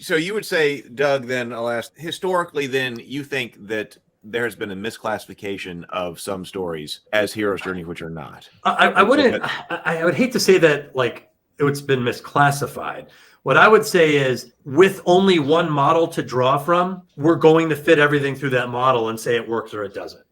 So you would say, Doug, then I'll ask, historically, then you think that there has been a misclassification of some stories as hero's journey, which are not. I wouldn't. I would hate to say that like it's been misclassified. What I would say is, with only one model to draw from, we're going to fit everything through that model and say it works or it doesn't.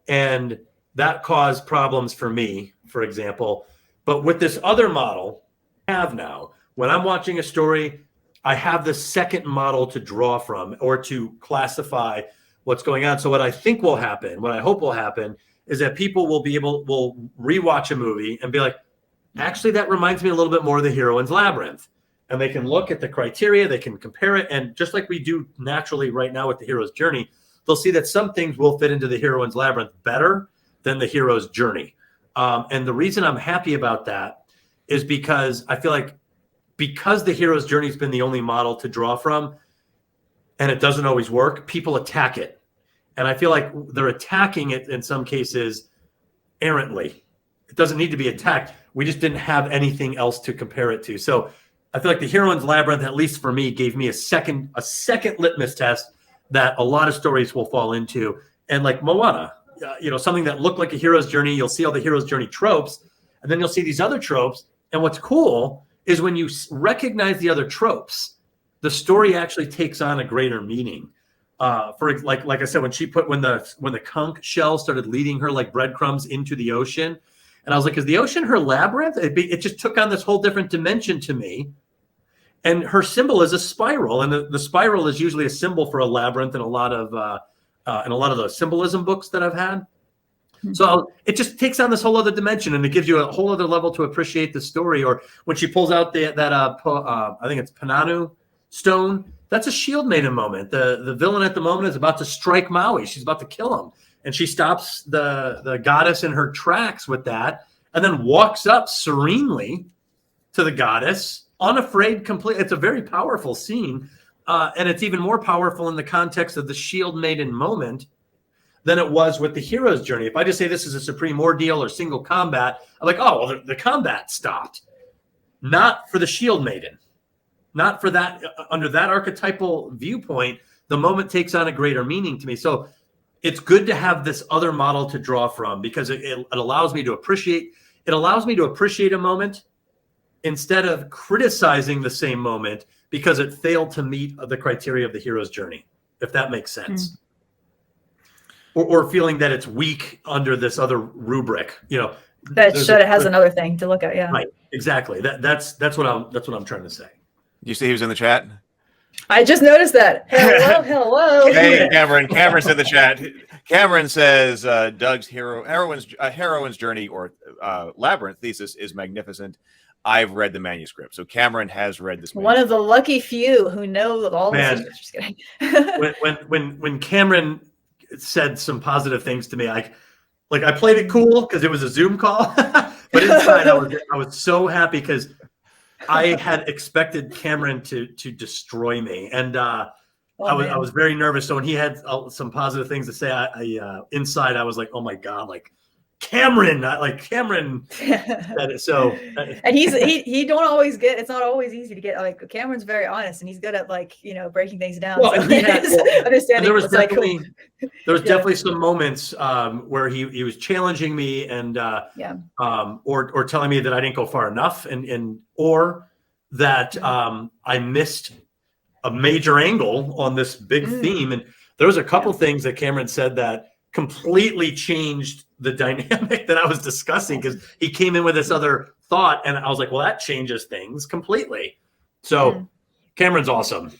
And that caused problems for me, for example. But with this other model I have now, when I'm watching a story, I have the second model to draw from or to classify what's going on. So what I think will happen, what I hope will happen, is that people will rewatch a movie and be like, actually, that reminds me a little bit more of the Heroine's Labyrinth. And they can look at the criteria, they can compare it. And just like we do naturally right now with the hero's journey, they'll see that some things will fit into the Heroine's Labyrinth better than the hero's journey. And the reason I'm happy about that is because I feel like because the hero's journey has been the only model to draw from, and it doesn't always work, people attack it. And I feel like they're attacking it in some cases errantly. It doesn't need to be attacked. We just didn't have anything else to compare it to. So I feel like the Heroine's Labyrinth, at least for me, gave me a second litmus test that a lot of stories will fall into. And like Moana, something that looked like a hero's journey, you'll see all the hero's journey tropes, and then you'll see these other tropes. And what's cool is when you recognize the other tropes, the story actually takes on a greater meaning. For like I said, when the conch shell started leading her like breadcrumbs into the ocean, and I was like, is the ocean her labyrinth? It just took on this whole different dimension to me. And her symbol is a spiral, and the spiral is usually a symbol for a labyrinth in a lot of the symbolism books that I've had. Mm-hmm. So it just takes on this whole other dimension, and it gives you a whole other level to appreciate the story. Or when she pulls out I think it's Pananu stone, that's a Shield Maiden moment. The villain at the moment is about to strike Maui. She's about to kill him, and she stops the goddess in her tracks with that, and then walks up serenely to the goddess, unafraid, complete. It's a very powerful scene, and it's even more powerful in the context of the Shield Maiden moment than it was with the hero's journey. If I just say this is a supreme ordeal or single combat, I'm like, oh, well, the combat stopped. Not for the Shield Maiden. Not for that. Under that archetypal viewpoint, the moment takes on a greater meaning to me. So it's good to have this other model to draw from, because it allows me to appreciate. It allows me to appreciate a moment instead of criticizing the same moment because it failed to meet the criteria of the hero's journey, if that makes sense. Mm. Or feeling that it's weak under this other rubric, that it has another thing to look at. Yeah, right, exactly. That's what I'm trying to say. You see, he was in the chat. I just noticed that. Hello. Hey, Cameron. Cameron's in the chat. Cameron says Doug's heroine's journey or Labyrinth thesis is magnificent. I've read the manuscript, so Cameron has read this. One of the lucky few who know all the secrets. Just kidding. when Cameron said some positive things to me, I played it cool because it was a Zoom call, but inside I was so happy because I had expected Cameron to destroy me, and I was very nervous. So when he had some positive things to say, inside I was like, oh my god, Cameron said it. So and he don't always get, it's not always easy to get, Cameron's very honest, and he's good at breaking things down. Well, so understanding. There was definitely some moments where he was challenging me and or telling me that I didn't go far enough or that I missed a major angle on this big theme. And there was a couple things that Cameron said that completely changed the dynamic that I was discussing, because he came in with this other thought, and I was like, well, that changes things completely. So Cameron's awesome.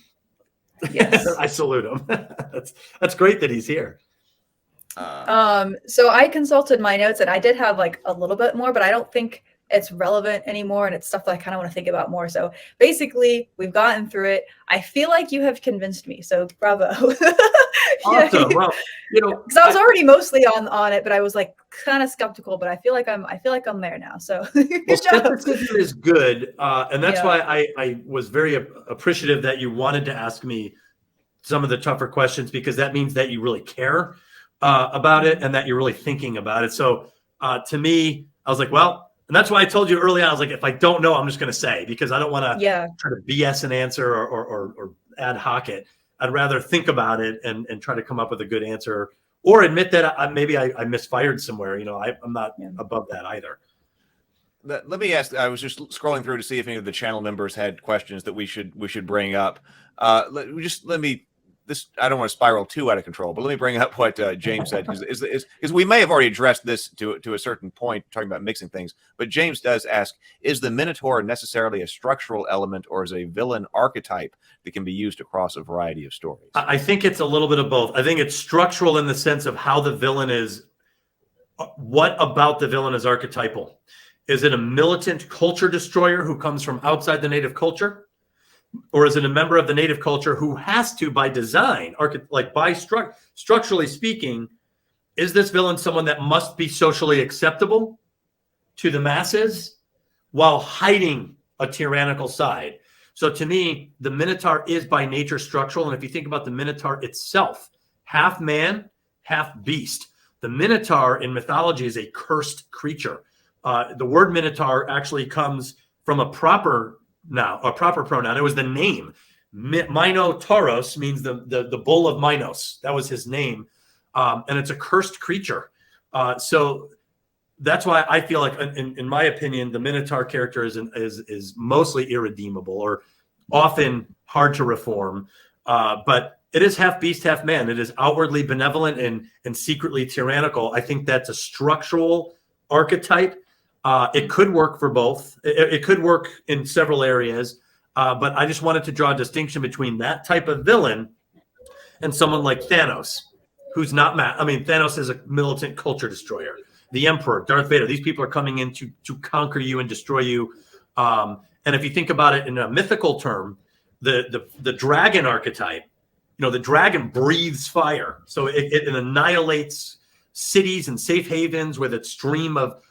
Yes. I salute him. That's great that he's here. So I consulted my notes, and I did have a little bit more, but I don't think it's relevant anymore, and it's stuff that I kind of want to think about more. So basically, we've gotten through it. I feel like you have convinced me, so bravo. Awesome. Well, because I was already mostly on it, but I was kind of skeptical. But I feel like I'm there now. So good job. Skepticism is good, and that's why I was very appreciative that you wanted to ask me some of the tougher questions, because that means that you really care about it and that you're really thinking about it. So to me, I was like, well. And that's why I told you early on, I was like, if I don't know, I'm just going to say, because I don't want to try to BS an answer or ad hoc it. I'd rather think about it and try to come up with a good answer, or admit that maybe I misfired somewhere. I'm not above that either. Let me ask. I was just scrolling through to see if any of the channel members had questions that we should bring up. Let me. This, I don't want to spiral too out of control, but let me bring up what James said, because we may have already addressed this to a certain point, talking about mixing things. But James does ask: is the Minotaur necessarily a structural element, or is it a villain archetype that can be used across a variety of stories? I think it's a little bit of both. I think it's structural in the sense of how the villain is. What about the villain is archetypal? Is it a militant culture destroyer who comes from outside the native culture? Or is it a member of the native culture who has to, by design, structurally speaking, is this villain someone that must be socially acceptable to the masses while hiding a tyrannical side? So to me, the Minotaur is by nature structural. And if you think about the Minotaur itself, half man, half beast. The Minotaur in mythology is a cursed creature. The word Minotaur actually comes from a proper pronoun. It was the name. Minotauros means the bull of Minos. That was his name. And it's a cursed creature. So that's why I feel like, in my opinion, the Minotaur character is mostly irredeemable, or often hard to reform. But it is half beast, half man. It is outwardly benevolent and secretly tyrannical. I think that's a structural archetype. It could work for both. It could work in several areas. But I just wanted to draw a distinction between that type of villain and someone like Thanos, who's not mad. I mean, Thanos is a militant culture destroyer. The Emperor, Darth Vader, these people are coming in to conquer you and destroy you. And if you think about it in a mythical term, the dragon archetype, the dragon breathes fire. So it annihilates cities and safe havens with its stream of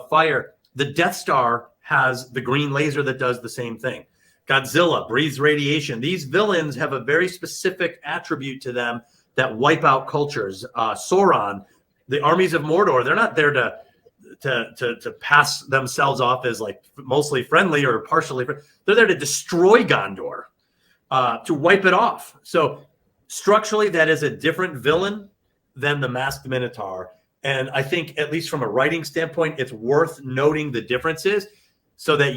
fire. The Death Star has the green laser that does the same thing. Godzilla breathes radiation. These villains have a very specific attribute to them that wipe out cultures. Sauron, the armies of Mordor, they're not there to pass themselves off as like mostly friendly or partially friendly. They're there to destroy Gondor, to wipe it off. So structurally, that is a different villain than the Masked Minotaur. And I think, at least from a writing standpoint, it's worth noting the differences so that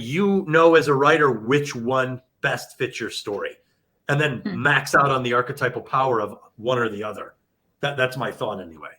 as a writer which one best fits your story, and then max out on the archetypal power of one or the other. That's my thought anyway.